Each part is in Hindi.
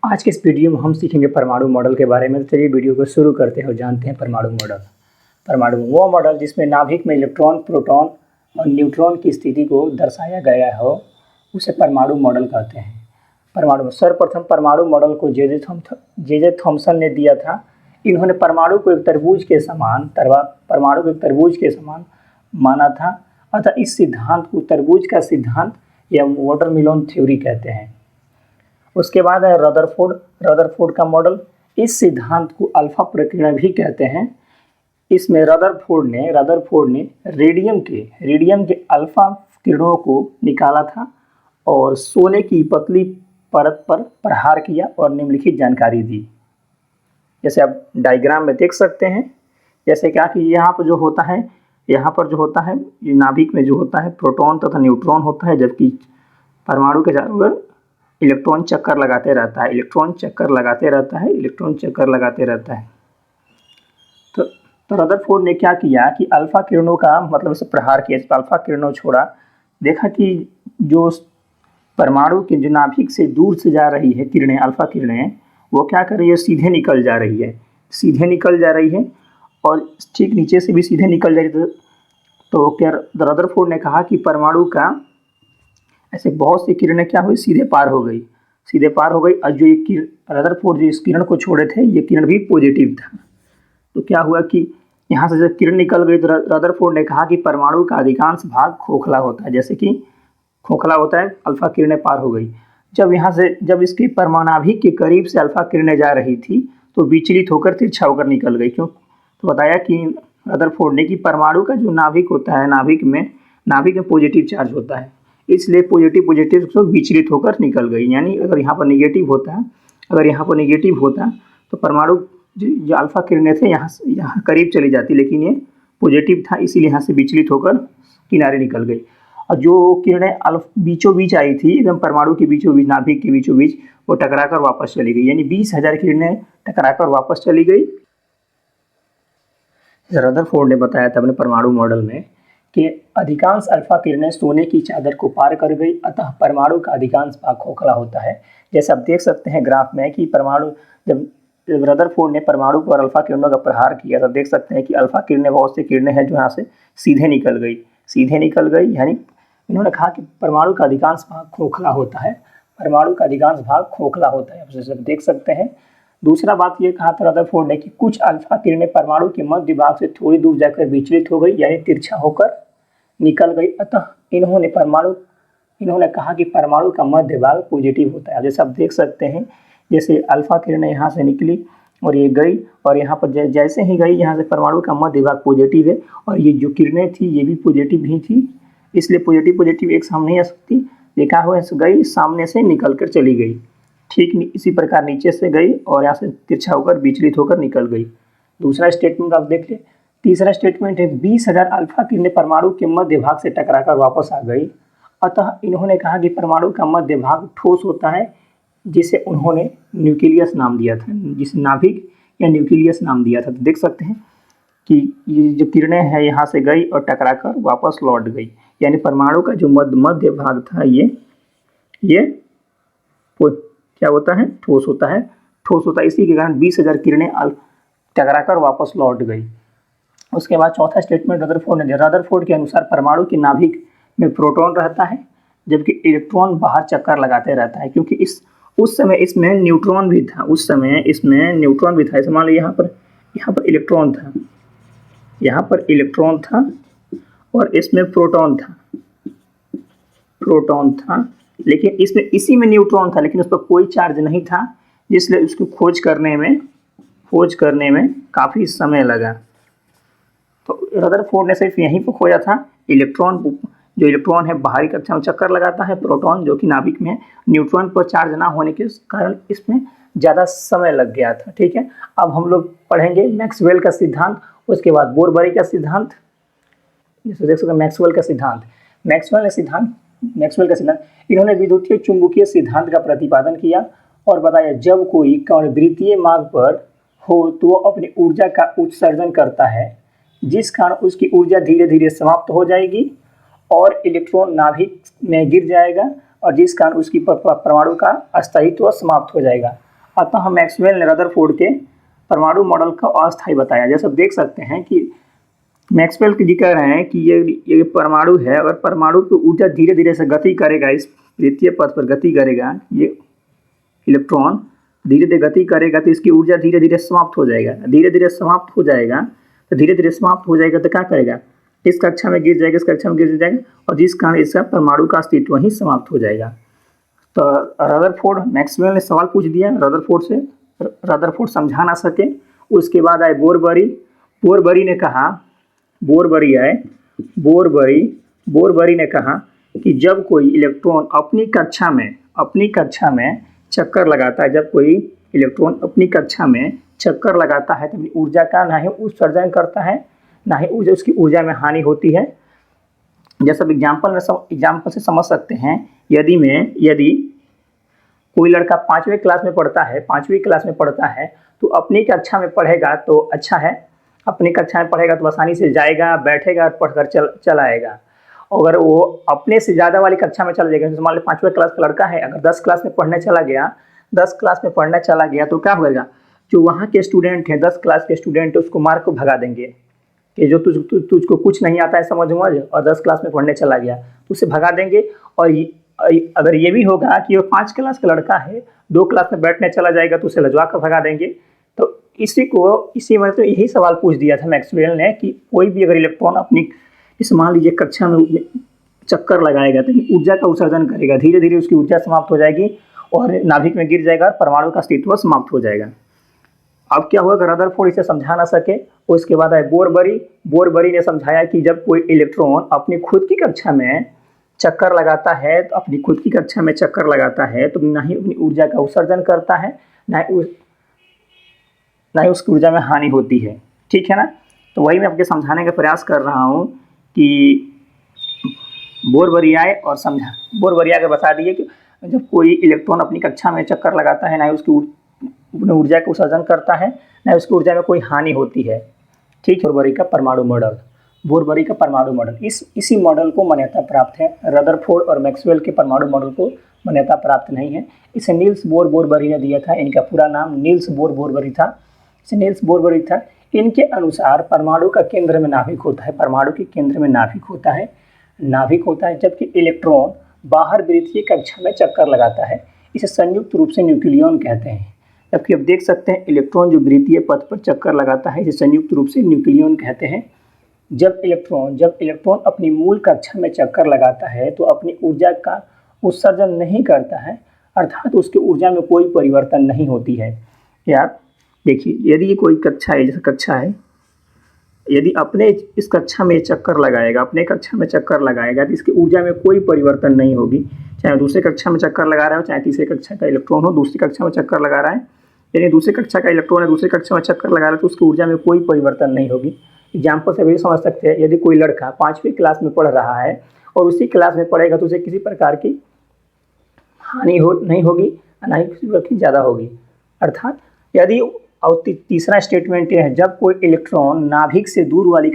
आज के इस वीडियो में हम सीखेंगे परमाणु मॉडल के बारे में। तो चलिए वीडियो को शुरू करते हैं और जानते हैं परमाणु मॉडल। परमाणु वो मॉडल जिसमें नाभिक में इलेक्ट्रॉन, प्रोटॉन और न्यूट्रॉन की स्थिति को दर्शाया गया हो उसे परमाणु मॉडल कहते हैं। परमाणु सर्वप्रथम परमाणु मॉडल को जे थॉमसन ने दिया था। इन्होंने परमाणु को एक तरबूज के समान माना था। अतः इस सिद्धांत को तरबूज का सिद्धांत या वाटरमेलन थ्योरी कहते हैं। उसके बाद है रदरफोर्ड का मॉडल। इस सिद्धांत को अल्फा प्रकीर्णन भी कहते हैं। इसमें रदरफोर्ड ने रेडियम के अल्फा किरणों को निकाला था और सोने की पतली परत पर प्रहार किया और निम्नलिखित जानकारी दी। जैसे आप डायग्राम में देख सकते हैं, जैसे क्या कि यहाँ पर जो होता है ये नाभिक में जो होता है प्रोटॉन तथा न्यूट्रॉन होता है, जबकि परमाणु के चारों ओर इलेक्ट्रॉन चक्कर लगाते रहता है। तो रदरफोर्ड ने क्या किया कि अल्फा किरणों का मतलब इसे प्रहार किया, अल्फा किरणों छोड़ा। देखा कि जो परमाणु के जो नाभिक से दूर से जा रही है किरणें, अल्फा किरणें, वो क्या कर रही है, सीधे निकल जा रही है और ठीक नीचे से भी सीधे निकल जा रही है। तो क्या रदरफोर्ड ने कहा कि परमाणु का ऐसे बहुत सी किरणें क्या हुई, सीधे पार हो गई। और जो ये रदरफोर्ड जो इस किरण को छोड़े थे, ये किरण भी पॉजिटिव था। तो क्या हुआ कि यहाँ से जब किरण निकल गई तो रदरफोर्ड ने कहा कि परमाणु का अधिकांश भाग खोखला होता है, जैसे कि खोखला होता है, अल्फा किरणें पार हो गई। जब इसके परमाणाभिक के करीब से अल्फा किरणें जा रही थी तो विचलित होकर तिरछा होकर निकल गई। क्यों? तो बताया कि रदरफोर्ड ने कि परमाणु का जो नाभिक होता है, नाभिक में पॉजिटिव चार्ज होता है, इसलिए पॉजिटिव तो विचलित होकर निकल गई। यानी अगर यहाँ पर निगेटिव होता तो परमाणु जो अल्फा किरणें थे यहाँ करीब चली जाती, लेकिन ये पॉजिटिव था, इसीलिए यहाँ से विचलित होकर किनारे निकल गई। और जो किरणें बीचों बीच आई थी, एकदम परमाणु के बीचों बीच, नाभिक के बीचों बीच, वो टकराकर वापस चली गई। यानी 20,000 किरणें टकराकर वापस चली गई। रदरफोर्ड ने बताया था अपने परमाणु मॉडल में कि अधिकांश अल्फा किरणें सोने की चादर को पार कर गई, अतः परमाणु का अधिकांश भाग खोखला होता है। जैसे आप देख सकते हैं ग्राफ में कि जब रदरफोर्ड ने परमाणु पर अल्फा किरणों का प्रहार किया तो देख सकते हैं कि अल्फा किरणें, बहुत सी किरणें हैं जो यहाँ से सीधे निकल गई। यानी इन्होंने कहा कि परमाणु का अधिकांश भाग खोखला होता है। आप जैसे देख सकते हैं। दूसरा बात ये कहा था रदरफोर्ड ने कि कुछ अल्फा किरणें परमाणु के मध्य भाग से थोड़ी दूर जाकर विचलित हो गई, यानी तिरछा होकर निकल गई। अतः इन्होंने कहा कि परमाणु का मध्य भाग पॉजिटिव होता है। जैसे आप देख सकते हैं, जैसे अल्फा किरणें यहाँ से निकली और ये गई, और यहाँ पर जैसे ही गई, यहाँ से परमाणु का मध्य भाग पॉजिटिव है और ये जो किरणें थी ये भी पॉजिटिव ही थी, इसलिए पॉजिटिव एक सामने नहीं आ सकती। देखा हुआ गई, सामने से निकल कर चली गई। ठीक इसी प्रकार नीचे से गई और यहाँ से तिरछा होकर विचलित होकर निकल गई। दूसरा स्टेटमेंट आप देख ले। तीसरा स्टेटमेंट है 20,000 अल्फा किरणें परमाणु के मध्य भाग से टकराकर वापस आ गई। अतः इन्होंने कहा कि परमाणु का मध्य भाग ठोस होता है, जिसे उन्होंने न्यूक्लियस नाम दिया था, जिसे नाभिक या न्यूक्लियस नाम दिया था। तो देख सकते हैं कि ये जो किरणें हैं यहाँ से गई और टकराकर वापस लौट गई। यानी परमाणु का जो मध्य भाग था ये क्या होता है, ठोस होता है। इसी के कारण 20,000 किरणें टकराकर वापस लौट गई। उसके बाद चौथा स्टेटमेंट रदरफोर्ड के अनुसार परमाणु के नाभिक में प्रोटॉन रहता है, जबकि इलेक्ट्रॉन बाहर चक्कर लगाते रहता है, क्योंकि उस समय इसमें न्यूट्रॉन भी था। इसे मान लो यहाँ पर इलेक्ट्रॉन था और इसमें प्रोटॉन था, लेकिन इसी में न्यूट्रॉन था, लेकिन उस पर कोई चार्ज नहीं था, इसलिए उसको खोज करने में काफ़ी समय लगा। तो रदरफोर्ड ने सिर्फ यहीं पर खोजा था इलेक्ट्रॉन है बाहरी कक्षा में चक्कर लगाता है, प्रोटॉन जो कि नाभिक में है, न्यूट्रॉन पर चार्ज ना होने के कारण इसमें ज़्यादा समय लग गया था। ठीक है, अब हम लोग पढ़ेंगे मैक्सवेल का सिद्धांत, उसके बाद बोरबरी का सिद्धांत। जैसे देख सकते हैं मैक्सवेल का सिद्धांत इन्होंने विद्युतीय चुंबकीय सिद्धांत का प्रतिपादन किया और बताया जब कोई कण वृत्तीय मार्ग पर हो तो वो अपनी ऊर्जा का उत्सर्जन करता है, जिस कारण उसकी ऊर्जा धीरे धीरे समाप्त हो जाएगी और इलेक्ट्रॉन नाभिक में गिर जाएगा, और जिस कारण उसकी परमाणु का अस्तित्व समाप्त हो जाएगा। अतः मैक्सवेल ने रदरफोर्ड के परमाणु मॉडल को अस्थायी बताया। जैसे आप देख सकते हैं कि मैक्सवेल जी कह रहे हैं कि ये परमाणु है और परमाणु की ऊर्जा धीरे धीरे से गति करेगा, इस वृत्तीय पथ पर गति करेगा, ये इलेक्ट्रॉन धीरे धीरे गति करेगा तो इसकी ऊर्जा धीरे धीरे समाप्त हो जाएगा। धीरे धीरे समाप्त हो जाएगा तो धीरे धीरे समाप्त हो जाएगा तो क्या करेगा, इस कक्षा में गिर जाएगा, इस कक्षा में गिर जाएगा और जिस कारण इसका परमाणु का अस्तित्व ही समाप्त हो जाएगा। तो रदरफोर्ड, मैक्सवेल ने सवाल पूछ दिया रदरफोर्ड से, रदरफोर्ड समझा ना सके। उसके बाद आए बोरबरी। बोरबरी ने कहा, बोरबरी ने कहा कि जब कोई इलेक्ट्रॉन अपनी कक्षा में चक्कर लगाता है, जब कोई इलेक्ट्रॉन अपनी कक्षा में चक्कर लगाता है तो अपनी ऊर्जा का ना ही उत्सर्जन करता है ना ही उसकी ऊर्जा में हानि होती है। जैसा एग्जाम्पल से समझ सकते हैं, यदि कोई लड़का 5वीं क्लास में पढ़ता है तो अपनी कक्षा में पढ़ेगा तो अच्छा है, अपनी कक्षा में पढ़ेगा तो आसानी से जाएगा, बैठेगा, पढ़कर चल आएगा। अगर वो अपने से ज़्यादा वाली कक्षा में चला जाएगा, जैसे मान लो 5वीं क्लास का लड़का है, अगर 10 क्लास में पढ़ने चला गया तो क्या होगा, जो वहाँ के स्टूडेंट हैं, 10 क्लास के स्टूडेंट उसको मार को भगा देंगे कि जो तुझको कुछ नहीं आता है समझ और 10 क्लास में पढ़ने चला गया तो उसे भगा देंगे। और अगर ये भी होगा कि वो 5 क्लास का लड़का है, 2 क्लास में बैठने चला जाएगा तो उसे लजवा कर भगा देंगे। तो इसी में तो यही सवाल पूछ दिया था मैक्सवेल ने कि कोई भी अगर इलेक्ट्रॉन अपनी मान लीजिए कक्षा में चक्कर लगाएगा तो ऊर्जा का उत्सर्जन करेगा, धीरे धीरे उसकी ऊर्जा समाप्त हो जाएगी और नाभिक में गिर जाएगा, परमाणु का अस्तित्व समाप्त हो जाएगा। अब क्या हुआ, रदरफोर्ड इसे समझा ना सके। उसके बाद आए बोरबरी ने समझाया कि जब कोई इलेक्ट्रॉन अपनी खुद की कक्षा में चक्कर लगाता है तो ना ही अपनी ऊर्जा का उत्सर्जन करता है ना ही उसकी ऊर्जा में हानि होती है। ठीक है ना। तो वही मैं आपके समझाने का प्रयास कर रहा हूँ कि बोरबरी आए और समझा, बोरबरी आकर बता दिए कि जब कोई इलेक्ट्रॉन अपनी कक्षा में चक्कर लगाता है ना ही उसकी ऊर्जा का उत्सर्जन करता है ना उसकी ऊर्जा में कोई हानि होती है। ठीक है। बोरबरी का परमाणु मॉडल इसी मॉडल को मान्यता प्राप्त है। रदरफोर्ड और मैक्सवेल के परमाणु मॉडल को मान्यता प्राप्त नहीं है। इसे नील्स बोर बोरबरी ने दिया था। इनका पूरा नाम नील्स बोर बोरबरी था। इनके अनुसार परमाणु का केंद्र में नाभिक होता है। परमाणु के केंद्र में नाभिक होता है जबकि इलेक्ट्रॉन बाहर वृत्तीय कक्षा में चक्कर लगाता है। इसे संयुक्त रूप से न्यूक्लियन कहते हैं। जबकि आप देख सकते हैं इलेक्ट्रॉन जो वृत्तीय पथ पर चक्कर लगाता है इसे संयुक्त रूप से न्यूक्लियन कहते हैं। जब इलेक्ट्रॉन अपनी मूल कक्षा में चक्कर लगाता है तो अपनी ऊर्जा का उत्सर्जन नहीं करता है, अर्थात उसकी ऊर्जा में कोई परिवर्तन नहीं होती है। यार देखिए, यदि कोई कक्षा है, जैसे कक्षा है, यदि अपने इस कक्षा में चक्कर लगाएगा तो इसकी ऊर्जा में कोई परिवर्तन नहीं होगी। चाहे दूसरी कक्षा में चक्कर लगा रहा हो, चाहे तीसरी कक्षा का इलेक्ट्रॉन हो दूसरी कक्षा में चक्कर लगा रहा है, यानी दूसरी कक्षा का इलेक्ट्रॉन है दूसरी कक्षा में चक्कर लगा रहा है तो उसकी ऊर्जा में कोई परिवर्तन नहीं होगी। एग्जाम्पल से भी समझ सकते हैं, यदि कोई लड़का 5वीं क्लास में पढ़ रहा है और उसी क्लास में पढ़ेगा तो उसे किसी प्रकार की हानि नहीं होगी, ना ही किसी प्रकार की ज़्यादा होगी। अर्थात यदि, और तीसरा स्टेटमेंट यह है, जब कोई इलेक्ट्रॉन नाभिक से दूर वाली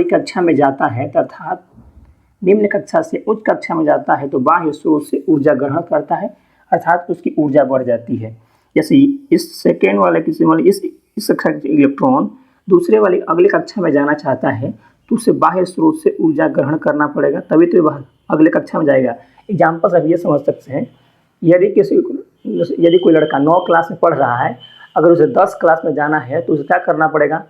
कक्षा में जाता है अर्थात निम्न कक्षा से उच्च कक्षा में जाता है तो बाह्य स्रोत से ऊर्जा ग्रहण करता है, अर्थात उसकी ऊर्जा बढ़ जाती है। जैसे इस सेकेंड वाले इस इलेक्ट्रॉन दूसरे वाली अगले कक्षा में जाना चाहता है तो उसे बाह्य स्रोत से ऊर्जा ग्रहण करना पड़ेगा, तभी तो वह अगले कक्षा में जाएगा। एग्जाम्पल से ये समझ सकते हैं, यदि कोई लड़का 9 क्लास में पढ़ रहा है, अगर उसे 10 क्लास में जाना है तो उसे क्या करना पड़ेगा,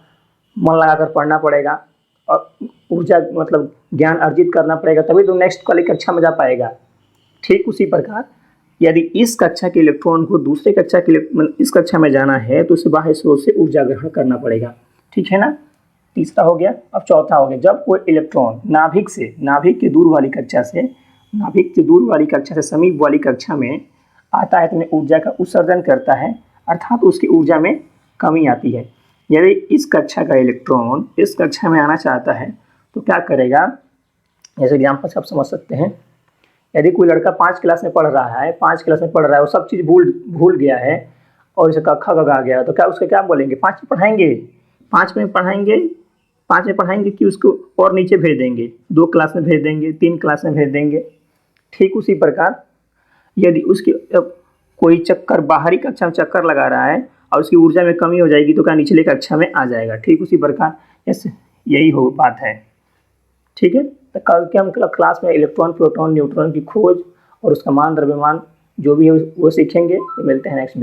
मन लगाकर पढ़ना पड़ेगा और ऊर्जा मतलब ज्ञान अर्जित करना पड़ेगा, तभी तो नेक्स्ट वाली कक्षा में जा पाएगा। ठीक उसी प्रकार यदि इस कक्षा के इलेक्ट्रॉन को दूसरे कक्षा के इस कक्षा में जाना है तो उसे बाह्य स्रोत से ऊर्जा ग्रहण करना पड़ेगा। ठीक है ना। तीसरा हो गया। अब चौथा हो गया, जब कोई इलेक्ट्रॉन नाभिक से दूर वाली कक्षा से समीप वाली कक्षा में आता है तो उन्हें ऊर्जा का उत्सर्जन करता है, अर्थात उसकी ऊर्जा में कमी आती है। यदि इस कक्षा का इलेक्ट्रॉन इस कक्षा में आना चाहता है तो क्या करेगा, जैसे एग्जाम्पल से आप समझ सकते हैं, यदि कोई लड़का 5 क्लास में पढ़ रहा है वो सब चीज़ भूल गया है और इसे कक्षा आ गया तो क्या उसके क्या बोलेंगे, 5 में पढ़ाएंगे कि उसको और नीचे भेज देंगे, 2 क्लास में भेज देंगे, 3 क्लास में भेज देंगे। ठीक उसी प्रकार यदि उसकी कोई चक्कर बाहरी कक्षा में चक्कर लगा रहा है और उसकी ऊर्जा में कमी हो जाएगी तो क्या निचली कक्षा में आ जाएगा। ठीक उसी प्रकार ऐसे यही हो बात है। ठीक है, तो कल के हम क्लास में इलेक्ट्रॉन, प्रोटॉन, न्यूट्रॉन की खोज और उसका मान, द्रव्यमान जो भी है वो सीखेंगे। मिलते हैं नेक्स्ट वीडियो।